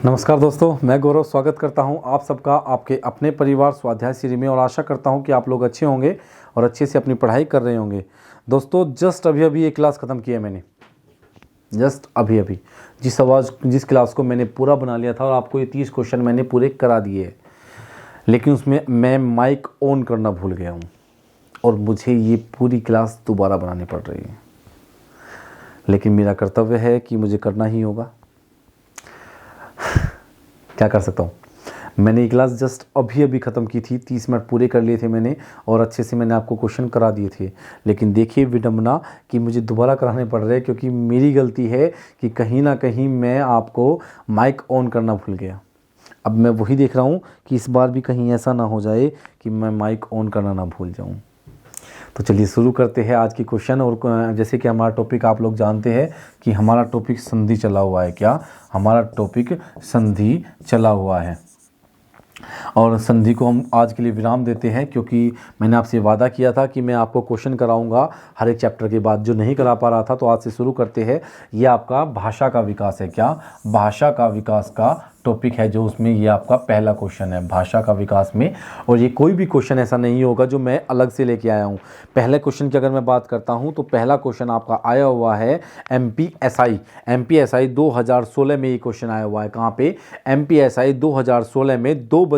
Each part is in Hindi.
नमस्कार दोस्तों, मैं गौरव स्वागत करता हूं आप सबका आपके अपने परिवार स्वाध्याय सीरी में और आशा करता हूं कि आप लोग अच्छे होंगे और अच्छे से अपनी पढ़ाई कर रहे होंगे। दोस्तों जस्ट अभी एक क्लास ख़त्म की है मैंने, जस्ट अभी जिस क्लास को मैंने पूरा बना लिया था और आपको ये 30 क्वेश्चन मैंने पूरे करा दिए हैं, लेकिन उसमें मैं माइक ऑन करना भूल गया हूँ और मुझे ये पूरी क्लास दोबारा बनानी पड़ रही है। लेकिन मेरा कर्तव्य है कि मुझे करना ही होगा। क्या कर सकता हूँ। मैंने ये क्लास जस्ट अभी ख़त्म की थी, 30 मिनट पूरे कर लिए थे मैंने और अच्छे से मैंने आपको क्वेश्चन करा दिए थे। लेकिन देखिए विडंबना कि मुझे दोबारा कराने पड़ रहे हैं, क्योंकि मेरी गलती है कि कहीं ना कहीं मैं आपको माइक ऑन करना भूल गया। अब मैं वही देख रहा हूँ कि इस बार भी कहीं ऐसा ना हो जाए कि मैं माइक ऑन करना ना भूल जाऊँ। तो चलिए शुरू करते हैं आज की क्वेश्चन। और जैसे कि हमारा टॉपिक आप लोग जानते हैं कि हमारा टॉपिक संधि चला हुआ है। क्या हमारा टॉपिक संधि चला हुआ है और संधि को हम आज के लिए विराम देते हैं, क्योंकि मैंने आपसे वादा किया था कि मैं आपको क्वेश्चन कराऊंगा हर एक चैप्टर के बाद, जो नहीं करा पा रहा था। तो आज से शुरू करते हैं। ये आपका भाषा का विकास है। क्या भाषा का विकास का टॉपिक है, जो उसमें ये आपका पहला क्वेश्चन है भाषा का विकास में। और ये कोई भी क्वेश्चन ऐसा नहीं होगा जो मैं अलग से लेके आया हूँ। पहले क्वेश्चन की अगर मैं बात करता हूँ तो पहला क्वेश्चन आपका आया हुआ है MPSI 2016 में ये क्वेश्चन आया हुआ है। कहाँ पे? MPSI 2016 में 2 बजे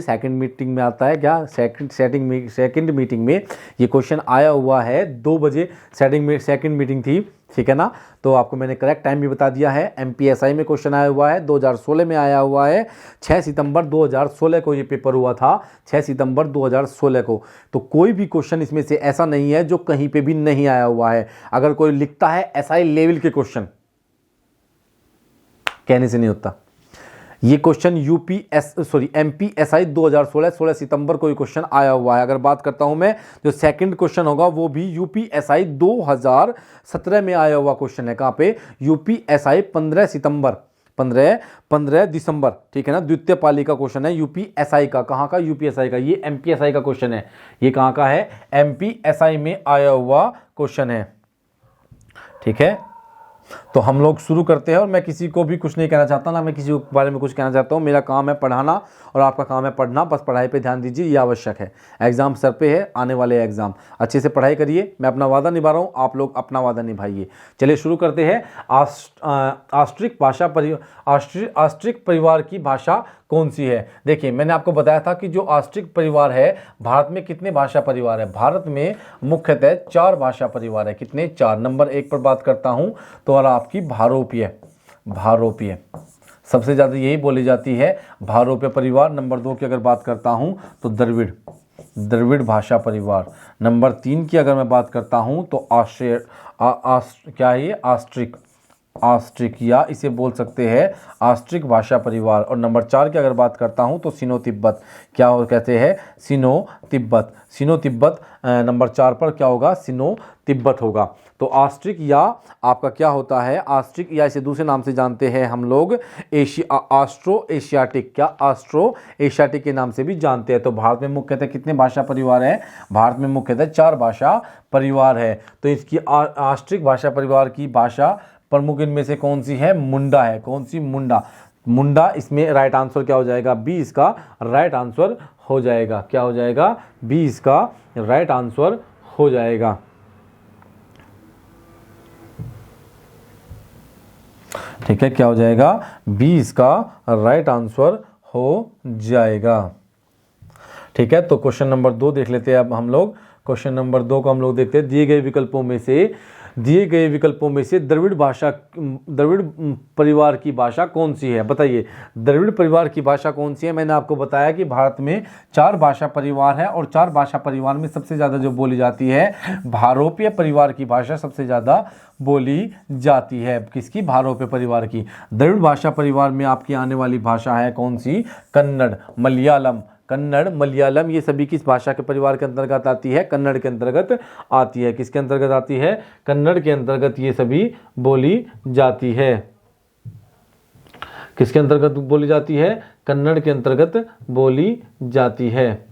सेकंड मीटिंग में आता है। क्या सेकंड मीटिंग में ये क्वेश्चन आया हुआ है। 2 बजे सेकंड मीटिंग थी, ठीक है ना। तो आपको मैंने करेक्ट टाइम भी बता दिया है। MPSI में क्वेश्चन आया हुआ है, 2016 में आया हुआ है। 6 सितंबर 2016 को ये पेपर हुआ था, 6 सितंबर 2016 को। तो कोई भी क्वेश्चन इसमें से ऐसा नहीं है जो कहीं पे भी नहीं आया हुआ है। अगर कोई लिखता है SI लेवल के क्वेश्चन, कहने से नहीं होता। ये क्वेश्चन MPSI 2016 16 सितंबर को ये क्वेश्चन आया हुआ है। अगर बात करता हूं मैं, जो सेकंड क्वेश्चन होगा वो भी UPSI 2017 में आया हुआ क्वेश्चन है। कहां पे? UPSI 15 दिसंबर, ठीक है ना। द्वितीय पाली का क्वेश्चन है UPSI का। कहां का? UPSI का। ये MPSI का क्वेश्चन है। ये कहां का है? MPSI में आया हुआ क्वेश्चन है, ठीक है। तो हम लोग शुरू करते हैं। और मैं किसी को भी कुछ नहीं कहना चाहता, ना मैं किसी के बारे में कुछ कहना चाहता हूँ। मेरा काम है पढ़ाना और आपका काम है पढ़ना। बस पढ़ाई पे ध्यान दीजिए, ये आवश्यक है। एग्जाम सर पे है, आने वाले एग्जाम अच्छे से पढ़ाई करिए। मैं अपना वादा निभा रहा हूँ, आप लोग अपना वादा निभाइए। चलिए शुरू करते हैं। ऑस्ट्रिक परिवार की भाषा कौन सी है? देखिए मैंने आपको बताया था कि जो ऑस्ट्रिक परिवार है, भारत में कितने भाषा परिवार है? भारत में मुख्यतः 4 भाषा परिवार है। कितने? 4। नंबर 1 पर बात करता हूं तो और आपकी भारोपीय सबसे ज्यादा यही बोली जाती है, भारोपीय परिवार। नंबर 2 की अगर बात करता हूं तो द्रविड़ भाषा परिवार। नंबर 3 की अगर मैं बात करता हूं तो ऑस्ट्रिक या इसे बोल सकते हैं ऑस्ट्रिक भाषा परिवार। और नंबर 4 की अगर बात करता हूं तो सिनो तिब्बत। क्या कहते हैं? सिनो तिब्बत। नंबर 4 पर क्या होगा? सिनो तिब्बत होगा। तो ऑस्ट्रिक या आपका क्या होता है? ऑस्ट्रिक या इसे दूसरे नाम से जानते हैं हम लोग ऑस्ट्रो एशियाटिक। क्या? ऑस्ट्रो एशियाटिक के नाम से भी जानते हैं। तो भारत में मुख्यतः कितने भाषा परिवार है? भारत में मुख्यतः 4 भाषा परिवार है। तो इसकी ऑस्ट्रिक भाषा परिवार की भाषा प्रमुख इनमें से कौन सी है? मुंडा है। कौन सी? मुंडा। इसमें राइट आंसर क्या हो जाएगा? बी इसका राइट आंसर हो जाएगा। क्या हो जाएगा? बी इसका राइट आंसर हो जाएगा, ठीक है। क्या हो जाएगा? बी इसका राइट आंसर हो जाएगा, ठीक है। तो क्वेश्चन नंबर 2 देख लेते हैं अब हम लोग। क्वेश्चन नंबर 2 को हम लोग देखते हैं। दिए गए विकल्पों में से द्रविड़ परिवार की भाषा कौन सी है? बताइए, द्रविड़ परिवार की भाषा कौन सी है? मैंने आपको बताया कि भारत में 4 भाषा परिवार है और 4 भाषा परिवार में सबसे ज़्यादा जो बोली जाती है, भारोपीय परिवार की भाषा सबसे ज़्यादा बोली जाती है। किसकी? भारोपीय परिवार की। द्रविड़ भाषा परिवार में आपकी आने वाली भाषा है कौन सी? कन्नड़, मलयालम। ये सभी किस भाषा के परिवार के अंतर्गत आती है? कन्नड़ के अंतर्गत आती है। किसके अंतर्गत आती है? कन्नड़ के अंतर्गत ये सभी बोली जाती है। किसके अंतर्गत बोली जाती है? कन्नड़ के अंतर्गत बोली जाती है।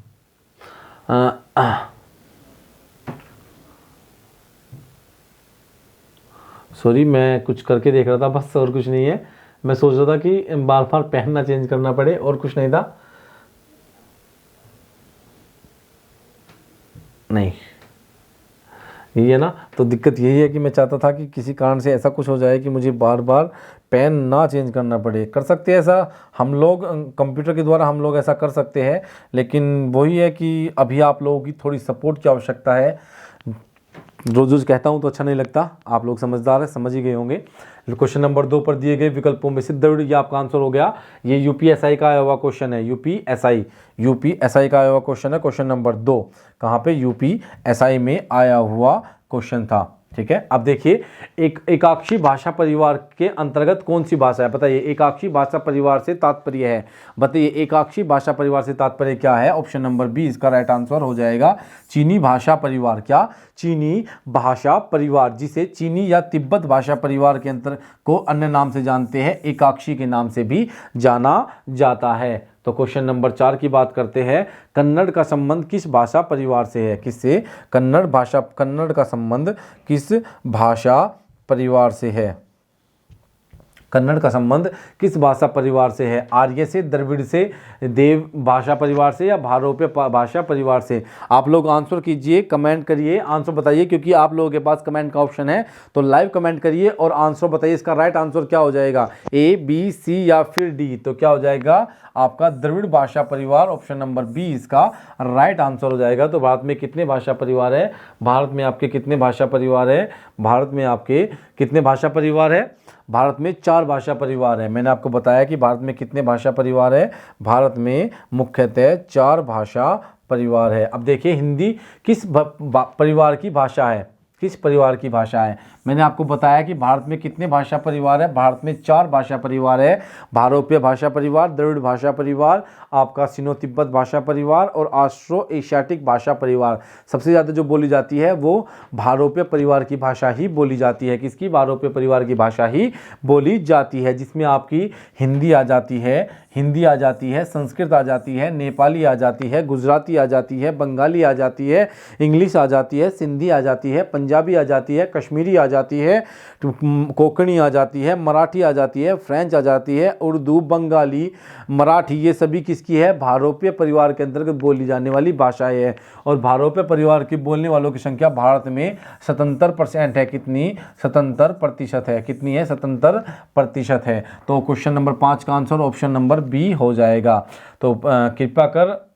सॉरी, मैं कुछ करके देख रहा था बस, और कुछ नहीं है। मैं सोच रहा था कि बार बार पेन ना चेंज करना पड़े और कुछ नहीं था। नहीं, यही है ना। तो दिक्कत यही है कि मैं चाहता था कि किसी कारण से ऐसा कुछ हो जाए कि मुझे बार बार पेन ना चेंज करना पड़े। कर सकते हैं ऐसा हम लोग, कंप्यूटर के द्वारा हम लोग ऐसा कर सकते हैं, लेकिन वही है कि अभी आप लोगों की थोड़ी सपोर्ट की आवश्यकता है। रोज रोज कहता हूँ तो अच्छा नहीं लगता, आप लोग समझदार है, समझ ही गए होंगे। क्वेश्चन नंबर 2 पर दिए गए विकल्पों में से द्रविड़, ये आपका आंसर हो गया। ये यूपीएसआई का आया हुआ क्वेश्चन है, यूपीएसआई का आया हुआ क्वेश्चन है। क्वेश्चन नंबर 2 कहाँ पे, यूपीएसआई में आया हुआ क्वेश्चन था। ठीक है, अब देखिए एकाक्षी भाषा परिवार के अंतर्गत कौन सी भाषा है, बताइए। एकाक्षी भाषा परिवार से तात्पर्य है, बताइए एकाक्षी भाषा परिवार से तात्पर्य क्या है। ऑप्शन नंबर बी इसका राइट आंसर हो जाएगा, चीनी भाषा परिवार। क्या, चीनी भाषा परिवार, जिसे चीनी या तिब्बत भाषा परिवार के अंतर को अन्य नाम से जानते हैं, एकाक्षी के नाम से भी जाना जाता है। तो क्वेश्चन नंबर 4 की बात करते हैं, कन्नड़ का संबंध किस भाषा परिवार से है, किससे, कन्नड़ का संबंध किस भाषा परिवार से है, कन्नड़ का संबंध किस भाषा परिवार से है, आर्य से, द्रविड़ से, देव भाषा परिवार से या भारोप्य भाषा परिवार से। आप लोग आंसर कीजिए, कमेंट करिए, आंसर बताइए, क्योंकि आप लोगों के पास कमेंट का ऑप्शन है, तो लाइव कमेंट करिए और आंसर बताइए। इसका राइट आंसर क्या हो जाएगा, ए, बी, सी या फिर डी। तो क्या हो जाएगा आपका, द्रविड़ भाषा परिवार, ऑप्शन नंबर बी इसका राइट आंसर हो जाएगा। तो भारत में कितने भाषा परिवार है, भारत में आपके कितने भाषा परिवार है, भारत में आपके कितने भाषा परिवार है, भारत में 4 भाषा परिवार है। मैंने आपको बताया कि भारत में कितने भाषा परिवार है, भारत में मुख्यतः 4 भाषा परिवार है। अब देखिए हिंदी किस परिवार की भाषा है, किस परिवार की भाषा है। मैंने आपको बताया कि भारत में कितने भाषा परिवार है, भारत में 4 भाषा परिवार है, भारोप्य भाषा परिवार, द्रविड़ भाषा परिवार, आपका सिनो तिब्बत भाषा परिवार और ऑस्ट्रो एशियाटिक भाषा परिवार। सबसे ज़्यादा जो बोली जाती है वो भारोप्य परिवार की भाषा ही बोली जाती है। किसकी, भारोप्य परिवार की भाषा ही बोली जाती है, जिसमें आपकी हिंदी आ जाती है, संस्कृत आ जाती है, नेपाली आ जाती है, गुजराती आ जाती है, बंगाली आ जाती है, इंग्लिश आ जाती है, सिंधी आ जाती है, पंजाबी आ जाती है, कश्मीरी आ जाती है, कोंकणी आ जाती है, मराठी आ जाती है, फ्रेंच आ जाती है, उर्दू, बंगाली, मराठी, ये सभी किसकी है, भारोप्य परिवार के अंतर्गत बोली जाने वाली भाषाएं है। और भारोप्य परिवार की बोलने वालों की संख्या भारत में 77% है। कितनी, 77% है। कितनी है, 77% है। तो क्वेश्चन नंबर 5 का आंसर ऑप्शन नंबर बी हो जाएगा। तो कृपया कर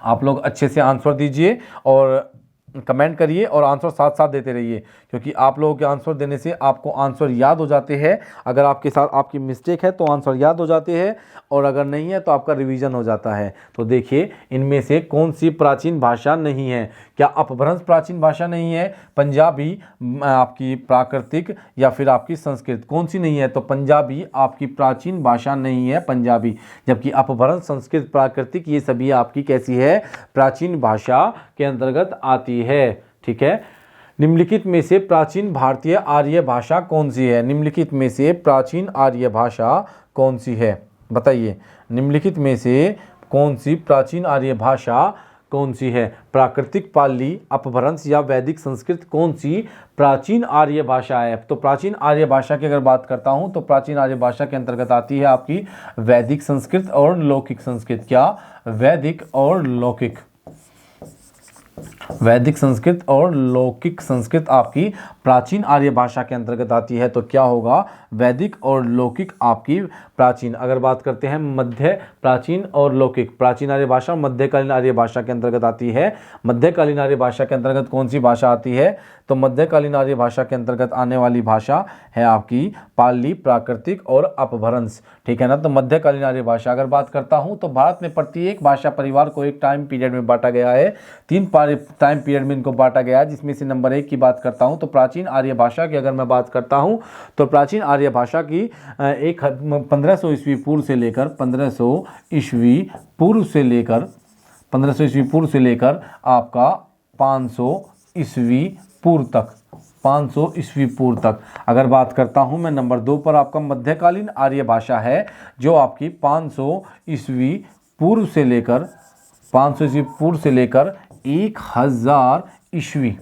आप लोग अच्छे से आंसर दीजिए और कमेंट करिए और आंसर साथ साथ देते रहिए, क्योंकि आप लोगों के आंसर देने से आपको आंसर याद हो जाते हैं। अगर आपके साथ आपकी मिस्टेक है तो आंसर याद हो जाते हैं, और अगर नहीं है तो आपका रिवीजन हो जाता है। तो देखिए इनमें से कौन सी प्राचीन भाषा नहीं है। क्या अपभ्रंश प्राचीन भाषा नहीं है, पंजाबी आपकी प्राकृतिक या फिर आपकी संस्कृत, कौन सी नहीं है। तो पंजाबी आपकी प्राचीन भाषा नहीं है, पंजाबी, जबकि अपभ्रंश, संस्कृत, प्राकृतिक, ये सभी आपकी कैसी है, प्राचीन भाषा के अंतर्गत आती है। ठीक है, निम्नलिखित में से प्राचीन भारतीय आर्य भाषा कौन सी है, निम्नलिखित में से प्राचीन आर्य भाषा कौन सी है, बताइए। निम्नलिखित में से कौन सी प्राचीन आर्य भाषा कौन सी है, प्राकृतिक, पाली, अपभ्रंश या वैदिक संस्कृत, कौन सी प्राचीन आर्य भाषा है। तो प्राचीन आर्य भाषा की अगर बात करता हूं तो प्राचीन आर्य भाषा के अंतर्गत आती है आपकी वैदिक संस्कृत और लौकिक संस्कृत। क्या, वैदिक और लौकिक, वैदिक संस्कृत और लौकिक संस्कृत आपकी प्राचीन आर्य भाषा के अंतर्गत आती है। तो क्या होगा, वैदिक और लौकिक आपकी प्राचीन। अगर बात करते हैं मध्य, प्राचीन और लौकिक, प्राचीन आर्य भाषा मध्यकालीन आर्य भाषा के अंतर्गत आती है। मध्यकालीन आर्य भाषा के अंतर्गत कौन सी भाषा आती है, तो मध्यकालीन आर्य भाषा के अंतर्गत आने वाली भाषा है आपकी पाली, प्राकृतिक और अपभ्रंश। ठीक है ना। तो मध्यकालीन आर्य भाषा अगर बात करता हूं तो भारत में प्रत्येक भाषा परिवार को एक टाइम पीरियड में बांटा गया है, 3 टाइम पीरियड में इनको बांटा गया है, जिसमें से नंबर 1 की बात करता हूं तो प्राचीन आर्य भाषा की अगर मैं बात करता हूं तो प्राचीन आर्य भाषा की 1500 ईस्वी पूर्व से लेकर 1500 ईस्वी पूर्व से लेकर आपका 500 ईस्वी पूर्व तक, 500 ईस्वी पूर्व तक अगर बात करता हूं मैं। नंबर 2 पर आपका मध्यकालीन आर्य भाषा है, जो आपकी 500 ईस्वी पूर्व से लेकर 1000 ईस्वी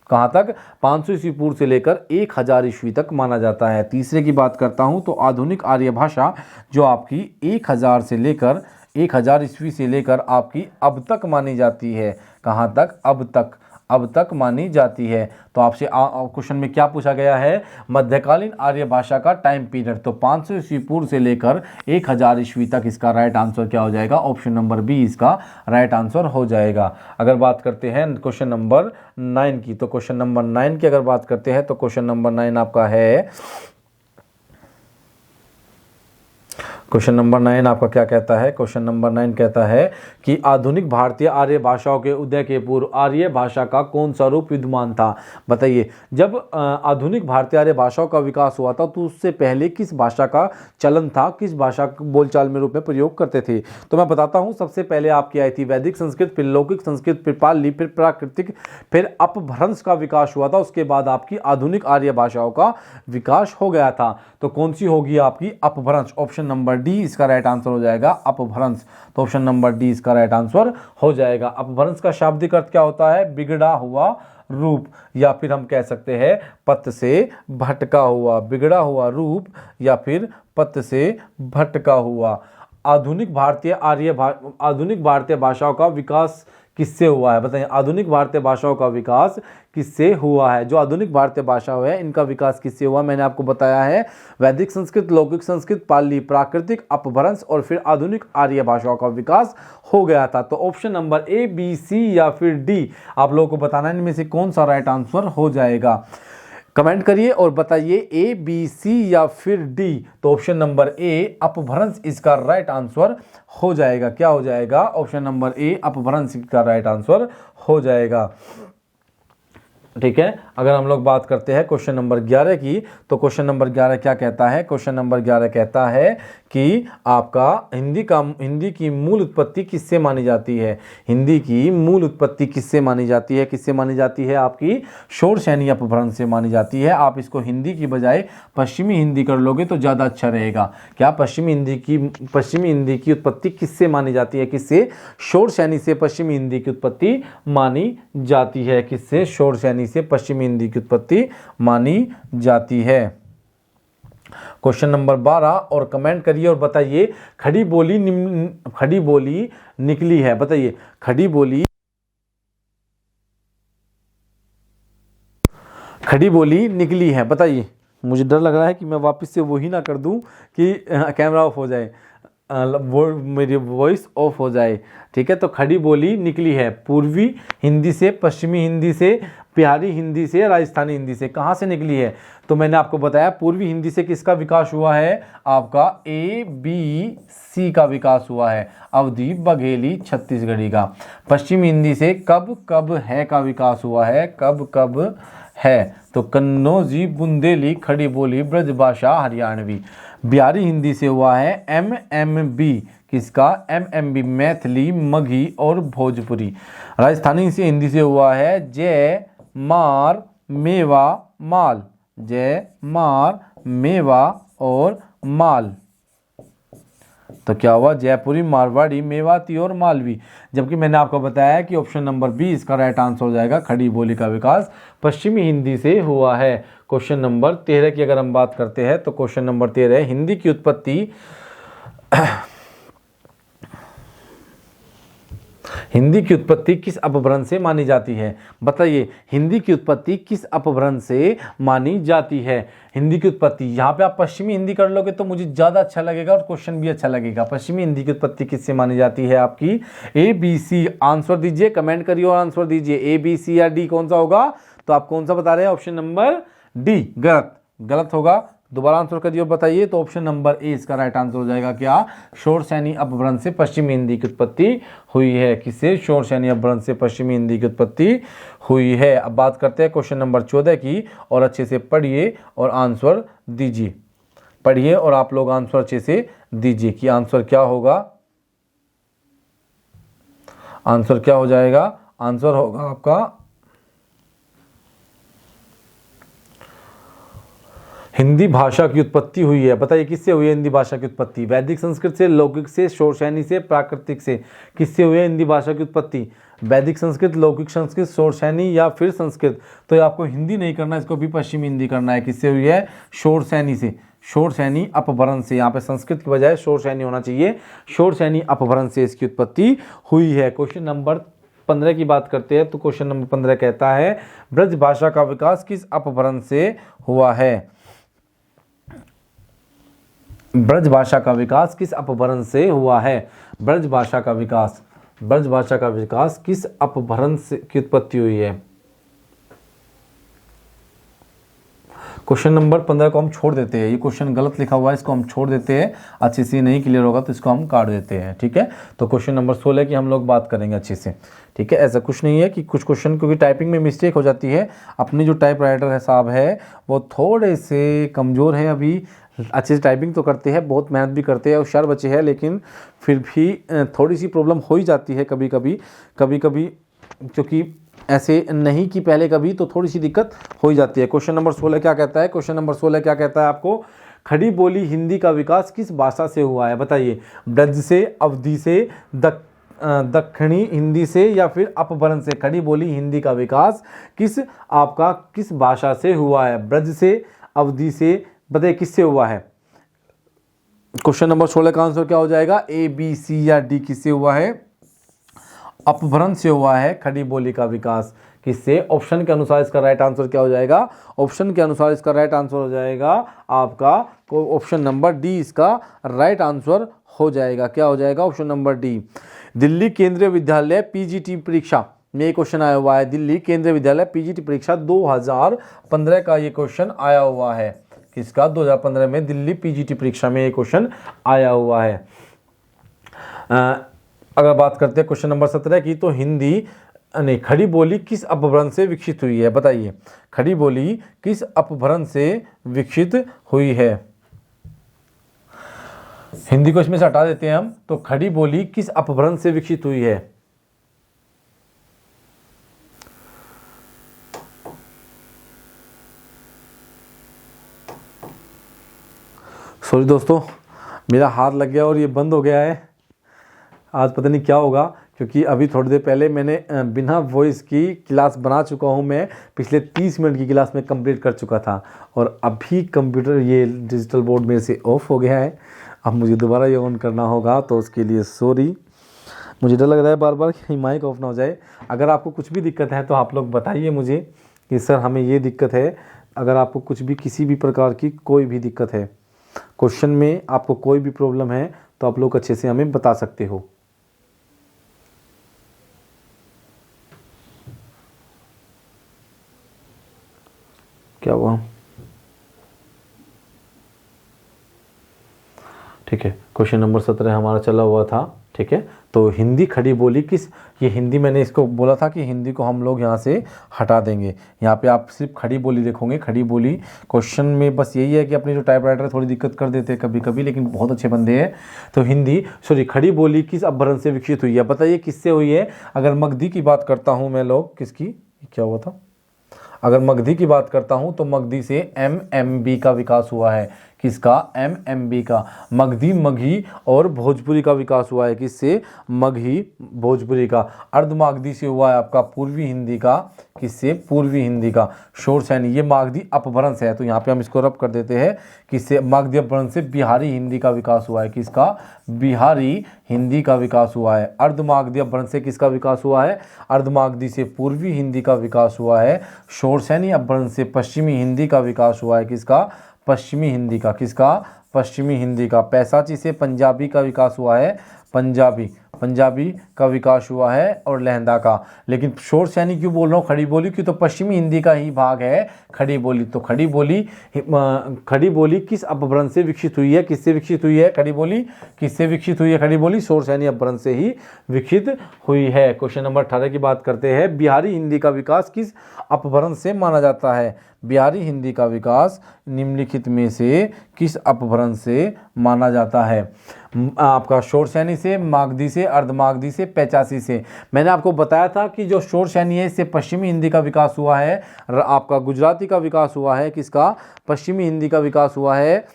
कहाँ तक? 500 ईस्वी पूर्व से लेकर 1000 ईस्वी तक माना जाता है। तीसरे की बात करता हूँ तो आधुनिक आर्य भाषा जो आपकी 1000 से लेकर 1000 ईस्वी से लेकर आपकी अब तक मानी जाती है। कहाँ तक? अब तक मानी जाती है। तो आपसे क्वेश्चन में क्या पूछा गया है? मध्यकालीन आर्य भाषा का टाइम पीरियड। तो 500 ईस्वी पूर्व से लेकर 1000 ईस्वी तक इसका राइट आंसर क्या हो जाएगा? ऑप्शन नंबर बी इसका राइट आंसर हो जाएगा। अगर बात करते हैं क्वेश्चन नंबर 9 की, तो क्वेश्चन नंबर 9 की अगर बात करते हैं तो क्वेश्चन नंबर 9 आपका है, क्वेश्चन नंबर 9 आपका क्या कहता है? क्वेश्चन नंबर 9 कहता है कि आधुनिक भारतीय आर्य भाषाओं के उदय के पूर्व आर्य भाषा का कौन सा रूप विद्यमान था? बताइए, जब आधुनिक भारतीय आर्य भाषाओं का विकास हुआ था तो उससे पहले किस भाषा का चलन था, किस भाषा को बोलचाल में रूप में प्रयोग करते थे? तो मैं बताता हूँ। सबसे पहले आपकी आई थी वैदिक संस्कृत, फिर लौकिक संस्कृत, फिर पाली, फिर प्राकृतिक, फिर अपभ्रंश का विकास हुआ था। उसके बाद आपकी आधुनिक आर्य भाषाओं का विकास हो गया था। तो कौन सी होगी आपकी? अपभ्रंश। ऑप्शन नंबर डी इसका राइट आंसर हो जाएगा, अपभ्रंश। तो ऑप्शन नंबर डी इसका राइट आंसर हो जाएगा। अपभ्रंश का शाब्दिक अर्थ क्या होता है? बिगड़ा हुआ रूप, या फिर हम कह सकते हैं पथ से भटका हुआ, बिगड़ा हुआ रूप या फिर पथ से भटका हुआ। आधुनिक भारतीय भाषाओं का विकास किससे हुआ है? बताइए, आधुनिक भारतीय भाषाओं का विकास किससे हुआ है? जो आधुनिक भारतीय भाषा है इनका विकास किससे हुआ? मैंने आपको बताया है वैदिक संस्कृत, लौकिक संस्कृत, पाली, प्राकृतिक, अपभ्रंश और फिर आधुनिक आर्य भाषाओं का विकास हो गया था। तो ऑप्शन नंबर ए, बी, सी या फिर डी आप लोगों को बताना है इनमें से कौन सा राइट आंसर हो जाएगा। कमेंट करिए और बताइए ए, बी, सी या फिर डी। तो ऑप्शन नंबर ए, अपभ्रंश इसका राइट आंसर हो जाएगा। क्या हो जाएगा? ऑप्शन नंबर ए, अपभ्रंश का राइट आंसर हो जाएगा। ठीक है। अगर हम लोग बात करते हैं क्वेश्चन नंबर 11 की, तो क्वेश्चन नंबर 11 क्या कहता है? क्वेश्चन नंबर 11 कहता है कि आपका हिंदी की मूल उत्पत्ति किससे मानी जाती है? हिंदी की मूल उत्पत्ति किससे मानी जाती है? किससे मानी जाती है? आपकी शोरसेनी अपभ्रंश से मानी जाती है। आप इसको हिंदी की बजाय पश्चिमी हिंदी कर लोगे तो ज़्यादा अच्छा रहेगा। क्या? पश्चिमी हिंदी की उत्पत्ति किससे मानी जाती है? किससे? शोरसेनी से पश्चिमी हिंदी की उत्पत्ति मानी जाती है। किससे? शोरसेनी से पश्चिमी हिंदी की उत्पत्ति मानी जाती है। क्वेश्चन नंबर 12 और कमेंट करिए और बताइए, खड़ी बोली निकली है। बताइए, खड़ी बोली निकली है। बताइए, मुझे डर लग रहा है कि मैं वापस से वही ना कर दूं कि कैमरा ऑफ हो जाए, वो मेरी वॉइस ऑफ हो जाए। ठीक है। तो खड़ी बोली निकली है पूर्वी हिंदी से, पश्चिमी हिंदी से, बिहारी हिंदी से, राजस्थानी हिंदी से। कहाँ से निकली है? तो मैंने आपको बताया पूर्वी हिंदी से किसका विकास हुआ है? आपका ए, बी, सी का विकास हुआ है, अवधी, बघेली, छत्तीसगढ़ी का। पश्चिमी हिंदी से कब है का विकास हुआ है, कब है, तो कन्नौजी, बुंदेली, खड़ी बोली, ब्रजभाषा, हरियाणवी। बिहारी हिंदी से हुआ है MMB, किसका? MMB, मैथिली, मगही और भोजपुरी। राजस्थानी से हिंदी से हुआ है जय, मार, मेवा, माल, जय, मार, मेवा और माल। तो क्या हुआ? जयपुरी, मारवाड़ी, मेवाती और मालवी। जबकि मैंने आपको बताया कि ऑप्शन नंबर बी इसका राइट आंसर हो जाएगा, खड़ी बोली का विकास पश्चिमी हिंदी से हुआ है। क्वेश्चन नंबर 13 की अगर हम बात करते हैं तो क्वेश्चन नंबर 13, हिंदी की उत्पत्ति किस अपभ्रंश से मानी जाती है? बताइए, हिंदी की उत्पत्ति किस अपभ्रंश से मानी जाती है? हिंदी की उत्पत्ति, यहाँ पे आप पश्चिमी हिंदी कर लोगे तो मुझे ज़्यादा अच्छा लगेगा और क्वेश्चन भी अच्छा लगेगा। पश्चिमी हिंदी की उत्पत्ति किससे मानी जाती है? आपकी ए, बी, सी। आंसर दीजिए, कमेंट करिए और आंसर दीजिए। ए, बी, सी या डी कौन सा होगा? तो आप कौन सा बता रहे हैं? ऑप्शन नंबर डी गलत होगा। दोबारा आंसर करिए और बताइए। तो ऑप्शन नंबर ए इसका राइट आंसर हो जाएगा। क्या? शोरसेनी अपभ्रंश से पश्चिमी हिंदी की उत्पत्ति हुई है। किससे? शोरसेनी अपभ्रंश से पश्चिमी हिंदी की उत्पत्ति हुई है। अब बात करते हैं क्वेश्चन नंबर 14 की, और अच्छे से पढ़िए और आंसर दीजिए। पढ़िए और आप लोग आंसर अच्छे से दीजिए कि आंसर क्या होगा। आंसर क्या हो जाएगा? आंसर होगा आपका हिंदी भाषा की उत्पत्ति हुई है। बताइए, किससे हुई है हिंदी भाषा की उत्पत्ति? वैदिक संस्कृत से, लौकिक से, शोरसेनी से, प्राकृतिक से। किससे हुई है हिंदी भाषा की उत्पत्ति? वैदिक संस्कृत, लौकिक संस्कृत, शोरसैनी या फिर संस्कृत। तो ये आपको हिंदी नहीं करना, इसको भी पश्चिमी हिंदी करना है। किससे हुई है? शोरसैनी से, शोरसैनी अपभ्रंश से। यहाँ पे संस्कृत की बजाय शोरसैनी होना चाहिए, शोरसैनी अपभ्रंश से इसकी उत्पत्ति हुई है। क्वेश्चन नंबर 15 की बात करते हैं तो क्वेश्चन नंबर 15 कहता है ब्रज भाषा का विकास किस अपभ्रंश से हुआ है? ब्रज भाषा का विकास किस अपभ्रंश से हुआ है? ब्रज भाषा का विकास, ब्रज भाषा का विकास किस अपभ्रंश की उत्पत्ति हुई है? क्वेश्चन नंबर 15 को हम छोड़ देते हैं, ये क्वेश्चन गलत लिखा हुआ है, इसको हम छोड़ देते हैं, अच्छे से नहीं क्लियर होगा तो इसको हम काट देते हैं, ठीक है। तो क्वेश्चन नंबर 16 की हम लोग बात करेंगे अच्छे से, ठीक है। ऐसा कुछ नहीं है कि कुछ क्वेश्चन क्योंकि टाइपिंग में मिस्टेक हो जाती है, अपनी जो टाइप राइटर है साहब है वो थोड़े से कमज़ोर है, अभी अच्छे से टाइपिंग तो करते हैं, बहुत मेहनत भी करते हैं, होशियार बच्चे हैं, लेकिन फिर भी थोड़ी सी प्रॉब्लम हो ही जाती है कभी कभी क्योंकि ऐसे नहीं कि पहले कभी तो थोड़ी सी दिक्कत हो ही जाती है। क्वेश्चन नंबर 16 क्या कहता है? क्वेश्चन नंबर 16 क्या कहता है आपको? खड़ी बोली हिंदी का विकास किस भाषा से हुआ है? बताइए, ब्रज से, अवधी से, दक्षिणी हिंदी से या फिर अपभ्रंश से? खड़ी बोली हिंदी का विकास किस भाषा से हुआ है? ब्रज से, अवधी से, बताइए किससे हुआ है? क्वेश्चन नंबर 16 का आंसर क्या हो जाएगा? ए, बी, सी या डी? किससे हुआ है? अपभ्रंश से हुआ है खड़ी बोली का विकास। किससे? ऑप्शन के अनुसार इसका राइट आंसर क्या हो जाएगा? ऑप्शन के अनुसार इसका राइट आंसर हो जाएगा आपका ऑप्शन नंबर डी, इसका राइट आंसर हो जाएगा। क्या हो जाएगा? Option number D. दिल्ली केंद्रीय विद्यालय पीजीटी परीक्षा में क्वेश्चन आया हुआ है। दिल्ली केंद्रीय विद्यालय पीजीटी परीक्षा 2015 का ये क्वेश्चन आया हुआ है। किसका? 2015 में दिल्ली पीजीटी परीक्षा में ये क्वेश्चन आया हुआ है। अगर बात करते हैं क्वेश्चन नंबर 17 की, तो हिंदी नहीं, खड़ी बोली किस अपभ्रंश से विकसित हुई है? बताइए, खड़ी बोली किस अपभ्रंश से विकसित हुई है? हिंदी को इसमें से हटा देते हैं हम, तो खड़ी बोली किस अपभ्रंश से विकसित हुई है? सॉरी दोस्तों, मेरा हाथ लग गया और ये बंद हो गया है। आज पता नहीं क्या होगा, क्योंकि अभी थोड़ी देर पहले मैंने बिना वॉइस की क्लास बना चुका हूँ। मैं पिछले 30 मिनट की क्लास में कंप्लीट कर चुका था और अभी कंप्यूटर ये डिजिटल बोर्ड मेरे से ऑफ हो गया है। अब मुझे दोबारा ये ऑन करना होगा, तो उसके लिए सॉरी। मुझे डर लग रहा है बार बार कि माइक ऑफ ना हो जाए। अगर आपको कुछ भी दिक्कत है तो आप लोग बताइए मुझे कि सर हमें ये दिक्कत है। अगर आपको कुछ भी किसी भी प्रकार की कोई भी दिक्कत है, क्वेश्चन में आपको कोई भी प्रॉब्लम है, तो आप लोग अच्छे से हमें बता सकते हो। क्या हुआ? ठीक है, क्वेश्चन नंबर 17 हमारा चला हुआ था, ठीक है। तो हिंदी खड़ी बोली किस, ये हिंदी मैंने इसको बोला था कि हिंदी को हम लोग यहाँ से हटा देंगे। यहाँ पे आप सिर्फ खड़ी बोली देखोगे। खड़ी बोली क्वेश्चन में बस यही है कि अपनी जो टाइपराइटर थोड़ी दिक्कत कर देते हैं कभी कभी, लेकिन बहुत अच्छे बंदे हैं। तो हिंदी खड़ी बोली किस अपभ्रंश से विकसित हुई है? बताइए किससे हुई है? अगर मगधी की बात करता हूँ मैं, लोग किसकी, क्या हुआ था? अगर मगधी की बात करता हूं तो मगधी से एमएमबी का विकास हुआ है। किसका? एमएमबी का। मगधी, मगही और भोजपुरी का विकास हुआ है। किससे? मगही, भोजपुरी का। अर्धमागधी से हुआ है आपका पूर्वी हिंदी का। किससे? पूर्वी हिंदी का। शोरसैनी, ये मागधी अपभ्रंश है, तो यहाँ पे हम इसको रब कर देते हैं। किससे? मागधी अपभ्रंश से बिहारी हिंदी का विकास हुआ है। किसका? बिहारी हिंदी का विकास हुआ है। अर्धमागधी अपभ्रंश से किसका विकास हुआ है? अर्धमागधी से पूर्वी हिंदी का विकास हुआ है। शोरसैनी अपभ्रंश से पश्चिमी हिंदी का विकास हुआ है। किसका? पश्चिमी हिंदी का। किसका? पश्चिमी हिंदी का। पैसाची से पंजाबी का विकास हुआ है। पंजाबी का विकास हुआ है और लहंदा का। लेकिन शोरसैनी क्यों बोल रहा हूँ, खड़ी बोली क्यों? तो पश्चिमी हिंदी का ही भाग है खड़ी बोली। तो खड़ी बोली किस अपभ्रंश से विकसित हुई है? किससे विकसित हुई है खड़ी बोली? किससे विकसित हुई है खड़ी बोली? शोरसैनी अपभ्रंश से ही विकसित हुई है। क्वेश्चन नंबर 18 की बात करते हैं। बिहारी हिंदी का विकास किस अपभ्रंश से माना जाता है? बिहारी हिंदी का विकास निम्नलिखित में से किस अपभ्रंश से माना जाता है? आपका शोरसैनी से, मागधी से, अर्धमागधी से, पैचासी से। मैंने आपको बताया था कि जो शोरसैनी है इससे पश्चिमी हिंदी का विकास हुआ है। आपका गुजराती का विकास हुआ है। किसका? पश्चिमी हिंदी का विकास हुआ है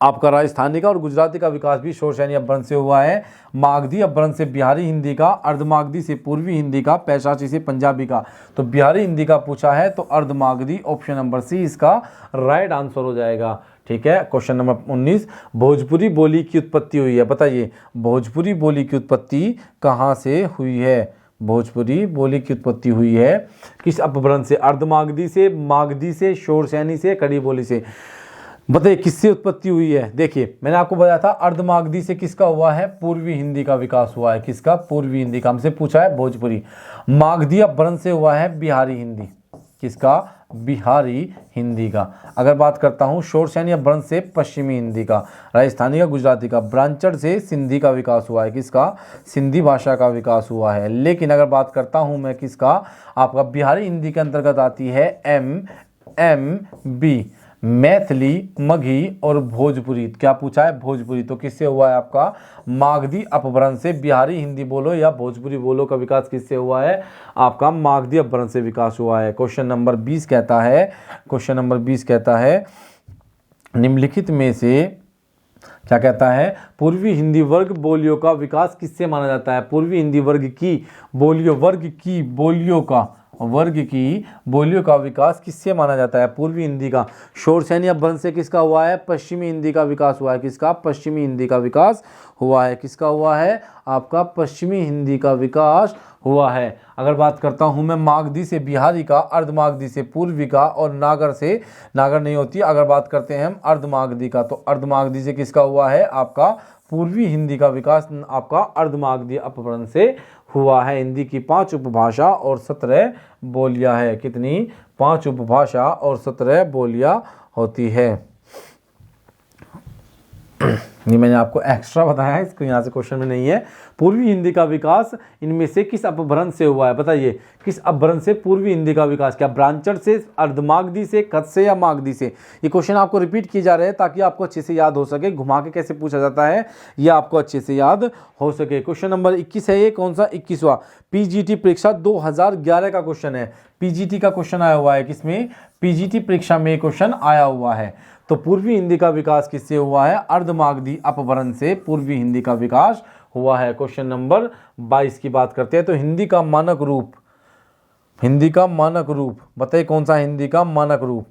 आपका राजस्थानी का और गुजराती का विकास भी शोरशैनी अपभ्रंश से हुआ है। मागधी अपभ्रंश से बिहारी हिंदी का, अर्धमागधी से पूर्वी हिंदी का, पैशाची से पंजाबी का। तो बिहारी हिंदी का पूछा है तो अर्धमागधी, ऑप्शन नंबर सी इसका राइट आंसर हो जाएगा। ठीक है, क्वेश्चन नंबर 19, भोजपुरी बोली की उत्पत्ति हुई है, बताइए भोजपुरी बोली की उत्पत्ति कहाँ से हुई है। भोजपुरी बोली की उत्पत्ति हुई है किस अपभ्रंश से, अर्धमागधी से, मागधी से, शोरशैनी से, खड़ी बोली से। बताइए किससे उत्पत्ति हुई है। देखिए मैंने आपको बताया था अर्धमागधी से किसका हुआ है, पूर्वी हिंदी का विकास हुआ है। किसका, पूर्वी हिंदी का, हमसे पूछा है भोजपुरी। मागधी अपभ्रंश से हुआ है बिहारी हिंदी, किसका, बिहारी हिंदी का। अगर बात करता हूँ शोरशैनी अपभ्रंश से पश्चिमी हिंदी का, राजस्थानी का, गुजराती का। ब्रांचड़ से सिंधी का विकास हुआ है, किसका, सिंधी भाषा का विकास हुआ है। लेकिन अगर बात करता हूँ मैं किसका, आपका बिहारी हिंदी के अंतर्गत आती है MB, मैथिली, मगही और भोजपुरी। क्या पूछा है, भोजपुरी। तो किससे हुआ है आपका, मागधी अपभ्रंश से। बिहारी हिंदी बोलो या भोजपुरी बोलो का विकास किससे हुआ है, आपका मागधी अपभ्रंश से विकास हुआ है। क्वेश्चन नंबर 20 कहता है, क्वेश्चन नंबर 20 कहता है निम्नलिखित में से क्या कहता है, पूर्वी हिंदी वर्ग बोलियों का विकास किससे माना जाता है। पूर्वी हिंदी वर्ग की बोलियों, वर्ग की बोलियों का विकास किससे माना जाता है, पूर्वी हिंदी का। शोरशैनी अपभ्रंश से किसका हुआ है, पश्चिमी हिंदी का विकास हुआ है। किसका, पश्चिमी हिंदी का विकास हुआ है। किसका हुआ है, आपका पश्चिमी हिंदी का विकास हुआ है। अगर बात करता हूं मैं मागधी से बिहारी का, अर्धमागधी से पूर्वी का और नागर से, नागर नहीं होती, अगर बात करते हैं हम अर्धमागधी का, तो अर्धमागधी से किसका हुआ है, आपका पूर्वी हिंदी का विकास आपका अर्धमागधी अपभ्रंश से हुआ है। हिंदी की 5 उपभाषा और 17 बोलियां है। कितनी, 5 उपभाषा और 17 बोलियां होती है। ये मैंने आपको एक्स्ट्रा बताया है, इसको यहाँ से क्वेश्चन में नहीं है। पूर्वी हिंदी का विकास इनमें से किस अपभ्रंश से हुआ है, बताइए किस अपभ्रंश से पूर्वी हिंदी का विकास, क्या ब्रांचड़ से, अर्धमागधी से, कच्छ से या मागधी से। ये क्वेश्चन आपको रिपीट किए जा रहे हैं ताकि आपको अच्छे से याद हो सके। घुमा के कैसे पूछा जाता है ये आपको अच्छे से याद हो सके। क्वेश्चन नंबर 21 है, ये कौन सा, 21वां पीजीटी परीक्षा 2011 का क्वेश्चन है। पीजीटी का क्वेश्चन आया हुआ है, किसमें, पीजीटी परीक्षा में क्वेश्चन आया हुआ है। तो पूर्वी हिंदी का विकास किससे हुआ है, अर्धमागधी अपभ्रंश से पूर्वी हिंदी का विकास हुआ है। क्वेश्चन नंबर 22 की बात करते हैं। तो हिंदी का मानक रूप, हिंदी का मानक रूप बताइए कौन सा, हिंदी का मानक रूप।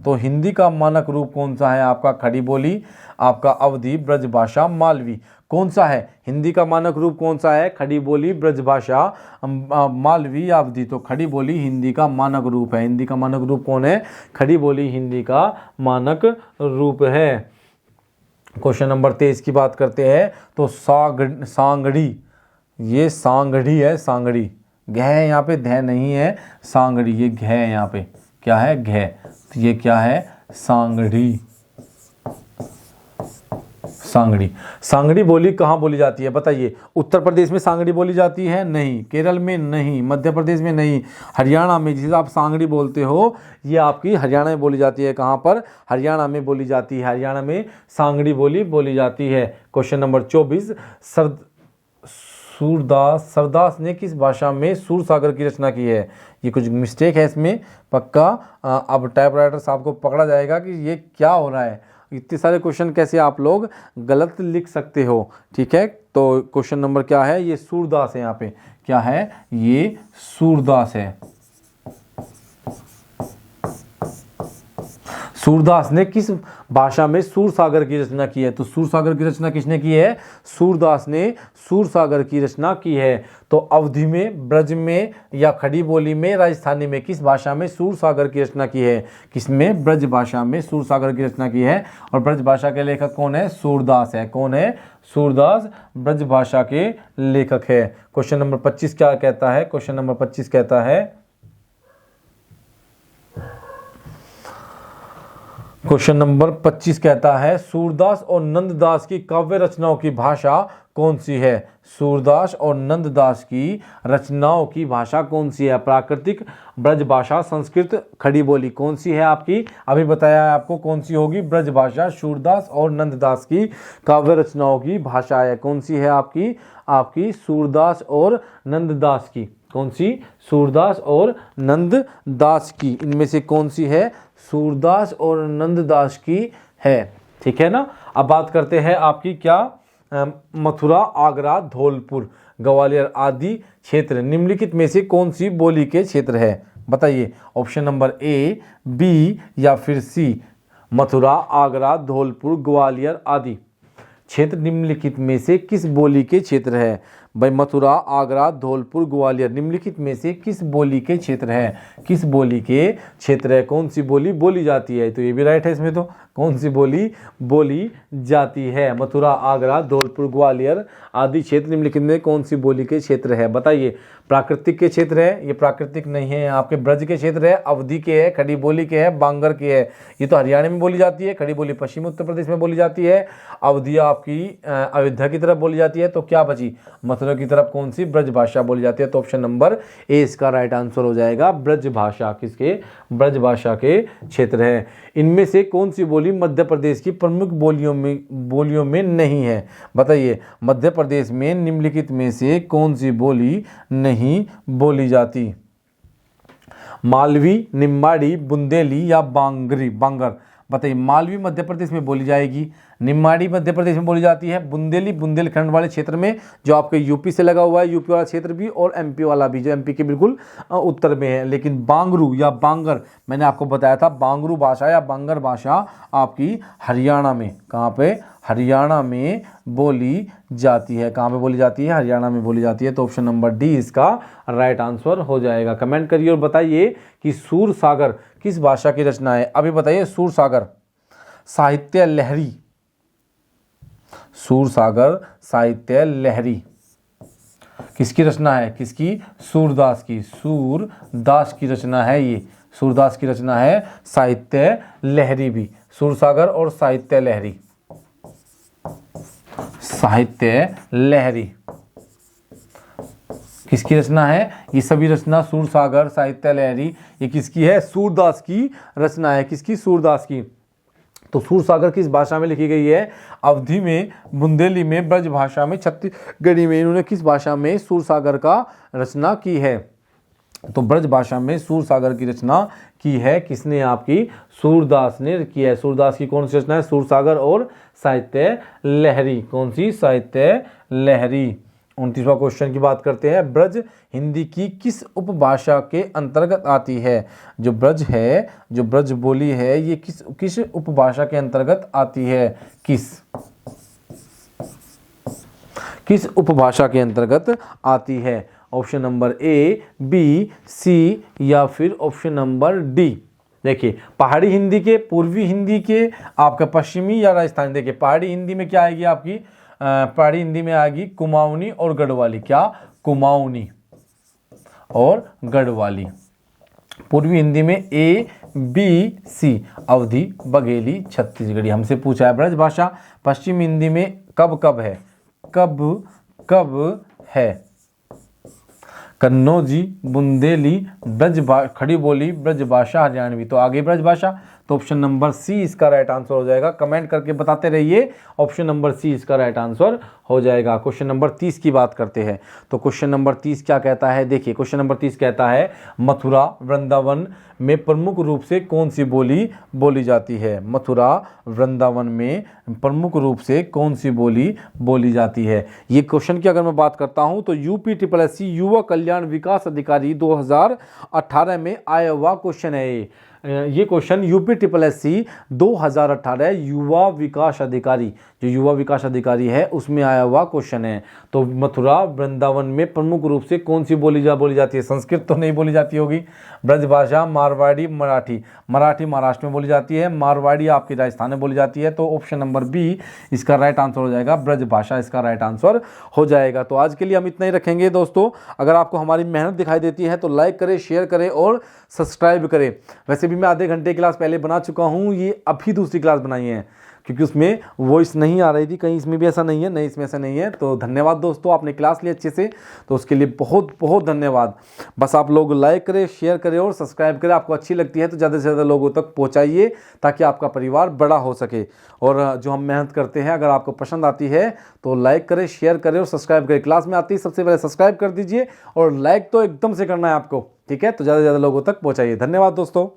तो हिंदी का मानक रूप कौन सा है, आपका खड़ी बोली, आपका अवधी, ब्रजभाषा, मालवी। कौन सा है हिंदी का मानक रूप, कौन सा है, खड़ी बोली, ब्रजभाषा, मालवी या अवधी। तो खड़ी बोली हिंदी का मानक रूप है। हिंदी का मानक रूप कौन है, खड़ी बोली हिंदी का मानक रूप है। क्वेश्चन नंबर 23 की बात करते हैं। तो सांगड़ी, ये सांगड़ी है, सांगड़ी, घ है यहाँ पे, ध नहीं है, सांगड़ी, ये घ है यहाँ पे, क्या है, घ। तो ये क्या है, सांगड़ी, सांगड़ी। सांगड़ी बोली कहाँ बोली जाती है, बताइए। उत्तर प्रदेश में सांगड़ी बोली जाती है, नहीं। केरल में नहीं, मध्य प्रदेश में नहीं, हरियाणा में, जिसे आप सांगड़ी बोलते हो ये आपकी हरियाणा में बोली जाती है। कहाँ पर, हरियाणा में बोली जाती है, हरियाणा में सांगड़ी बोली जाती है। क्वेश्चन नंबर 24, सरदास ने किस भाषा में सूरसागर की रचना की है। ये कुछ मिस्टेक है इसमें पक्का। अब टाइपराइटर साहब को पकड़ा जाएगा कि ये क्या हो रहा है, इतने सारे क्वेश्चन कैसे आप लोग गलत लिख सकते हो। ठीक है, तो क्वेश्चन नंबर क्या है, ये सूरदास है, यहाँ पे क्या है, ये सूरदास है। सूरदास ने किस भाषा में सूरसागर की रचना की है। तो सूरसागर की रचना किसने की है, सूरदास ने सूरसागर की रचना की है। तो अवधी में, ब्रज में या खड़ी बोली में, राजस्थानी में, किस भाषा में सूरसागर की रचना की है, किसमें, ब्रज भाषा में सूरसागर की रचना की है। और ब्रज भाषा के लेखक कौन है, सूरदास है। कौन है, सूरदास ब्रज भाषा के लेखक है। क्वेश्चन नंबर 25 क्या कहता है, क्वेश्चन नंबर 25 कहता है, क्वेश्चन नंबर 25 कहता है सूरदास और नंददास की काव्य रचनाओं की भाषा कौन सी है। सूरदास और नंददास की रचनाओं की भाषा कौन सी है। प्राकृतिक, ब्रज भाषा, संस्कृत, खड़ी बोली, कौन सी है आपकी, अभी बताया है आपको कौन सी होगी, ब्रज भाषा। सूरदास और नंददास की काव्य रचनाओं की भाषा है, कौन सी है आपकी, आपकी सूरदास और नंददास की, कौन सी, सूरदास और नंददास की, इनमें से कौन सी है, सूरदास और नंददास की है। ठीक है ना। अब बात करते हैं आपकी क्या मथुरा, आगरा, धौलपुर, ग्वालियर आदि क्षेत्र निम्नलिखित में से कौन सी बोली के क्षेत्र है? बताइए, ऑप्शन नंबर ए, बी या फिर सी। मथुरा, आगरा, धौलपुर, ग्वालियर आदि क्षेत्र निम्नलिखित में से किस बोली के क्षेत्र है? भाई मथुरा, आगरा, धौलपुर, ग्वालियर निम्नलिखित में से किस बोली के क्षेत्र है? किस बोली के क्षेत्र है? कौन सी बोली बोली जाती है? तो ये भी राइट है इसमें, तो कौन सी बोली बोली जाती है? मथुरा, आगरा, धौलपुर, ग्वालियर आदि क्षेत्र निम्नलिखित में कौन सी बोली के क्षेत्र है? बताइए। प्राकृतिक के क्षेत्र है? ये प्राकृतिक नहीं है, आपके ब्रज के क्षेत्र है, अवधि के है, खड़ी बोली के है, बांगर के है। ये तो हरियाणा में बोली जाती है, खड़ी बोली पश्चिमी उत्तर प्रदेश में बोली जाती है, अवधि आपकी अयोध्या की तरफ बोली जाती है। तो क्या बची? मथुरा की तरफ कौन सी ब्रज भाषा बोली जाती है? तो ऑप्शन नंबर ए इसका राइट आंसर हो जाएगा। ब्रज भाषा किसके? ब्रज भाषा के क्षेत्र है। इनमें से कौन सी बोली मध्य प्रदेश की प्रमुख बोलियों में नहीं है? बताइए, मध्य प्रदेश में निम्नलिखित में से कौन सी बोली नहीं बोली जाती? मालवी, निम्बाड़ी, बुंदेली या बांगर? बताइए, मालवी मध्य प्रदेश में बोली जाएगी, निम्बाड़ी मध्य प्रदेश में बोली जाती है, बुंदेलखंड वाले क्षेत्र में जो आपके यूपी से लगा हुआ है, यूपी वाला क्षेत्र भी और एमपी वाला भी, जो एमपी के बिल्कुल उत्तर में है। लेकिन बांगरू या बांगर, मैंने आपको बताया था, बांगरू भाषा या बांगर भाषा आपकी हरियाणा में, कहाँ पे? हरियाणा में बोली जाती है। कहाँ पे बोली जाती है? हरियाणा में बोली जाती है। तो ऑप्शन नंबर डी इसका राइट आंसर हो जाएगा। कमेंट करिए और बताइए कि सूरसागर किस भाषा की रचना है? अभी बताइए, सूरसागर साहित्य लहरी, सूरसागर साहित्य लहरी किसकी रचना है? किसकी? सूरदास की। सूरदास की रचना है ये, सूरदास की रचना है। साहित्य लहरी भी, सूरसागर और साहित्य लहरी, साहित्य लहरी किसकी रचना है? ये सभी रचना सूरसागर, साहित्य लहरी, ये किसकी है? सूरदास की रचना है। किसकी? सूरदास की। तो सूरसागर किस भाषा में लिखी गई है? अवधी में, बुंदेली में, ब्रज भाषा में, छत्तीसगढ़ी में। इन्होंने किस भाषा में सूरसागर का रचना की है? तो ब्रज भाषा में सूरसागर की रचना की है। किसने? आपकी सूरदास ने की है। सूरदास की कौन सी रचना है? सूरसागर और साहित्य लहरी। कौन सी? साहित्य लहरी। 29वां क्वेश्चन की बात करते हैं। ब्रज हिंदी की किस उपभाषा के अंतर्गत आती है? जो ब्रज है, जो ब्रज बोली है, ये किस उपभाषा के अंतर्गत आती है? किस उपभाषा के अंतर्गत आती है? ऑप्शन नंबर ए, बी, सी या फिर ऑप्शन नंबर डी। देखिए, पहाड़ी हिंदी के, पूर्वी हिंदी के, आपका पश्चिमी या राजस्थानी। देखिए, पहाड़ी हिंदी में क्या आएगी आपकी? पहाड़ी हिंदी में आएगी कुमाऊनी और गढ़वाली। क्या? कुमाऊनी और गढ़वाली। पूर्वी हिंदी में ए, बी, सी, अवधी, बघेली, छत्तीसगढ़ी। हमसे पूछा है ब्रज भाषा। पश्चिम हिंदी में कब कब है? कब है? कन्नौजी, बुंदेली, खड़ी बोली, ब्रज भाषा, हरियाणवी। तो आगे ब्रज भाषा। तो ऑप्शन नंबर सी इसका राइट आंसर हो जाएगा। कमेंट करके बताते रहिए, ऑप्शन नंबर सी इसका राइट आंसर हो जाएगा। क्वेश्चन नंबर 30 की बात करते हैं। तो क्वेश्चन नंबर 30 क्या कहता है? देखिए, क्वेश्चन नंबर 30 कहता है, मथुरा, वृंदावन में प्रमुख रूप से कौन सी बोली बोली जाती है? मथुरा, वृंदावन में प्रमुख रूप से कौन सी बोली बोली जाती है? ये क्वेश्चन की अगर मैं बात करता हूं तो UPSSC युवा कल्याण विकास अधिकारी 2018 में आया हुआ क्वेश्चन है। ये क्वेश्चन UPSSC 2018 युवा विकास अधिकारी, जो युवा विकास अधिकारी है उसमें आया हुआ क्वेश्चन है। तो मथुरा, वृंदावन में प्रमुख रूप से कौन सी बोली जाती है? संस्कृत तो नहीं बोली जाती होगी। ब्रज भाषा, मारवाड़ी, मराठी महाराष्ट्र में बोली जाती है, मारवाड़ी आपकी राजस्थान में बोली जाती है। तो ऑप्शन नंबर बी इसका राइट आंसर हो जाएगा। ब्रज भाषा इसका राइट आंसर हो जाएगा। तो आज के लिए हम इतना ही रखेंगे दोस्तों। अगर आपको हमारी मेहनत दिखाई देती है तो लाइक करें, शेयर करें और सब्सक्राइब करें। वैसे भी मैं आधे घंटे क्लास पहले बना चुका हूँ, ये अभी दूसरी क्लास बनाई है क्योंकि उसमें वॉइस नहीं आ रही थी। कहीं इसमें भी ऐसा नहीं है, नहीं इसमें ऐसा नहीं है। तो धन्यवाद दोस्तों, आपने क्लास ली अच्छे से, तो उसके लिए बहुत बहुत धन्यवाद। बस आप लोग लाइक करें, शेयर करें और सब्सक्राइब करें। आपको अच्छी लगती है तो ज़्यादा से ज़्यादा लोगों तक पहुँचाइए ताकि आपका परिवार बड़ा हो सके। और जो हम मेहनत करते हैं, अगर आपको पसंद आती है तो लाइक करें, शेयर करें और सब्सक्राइब करें। क्लास में आती है सबसे पहले सब्सक्राइब कर दीजिए और लाइक तो एकदम से करना है आपको, ठीक है? तो ज़्यादा से ज़्यादा लोगों तक पहुँचाइए। धन्यवाद दोस्तों।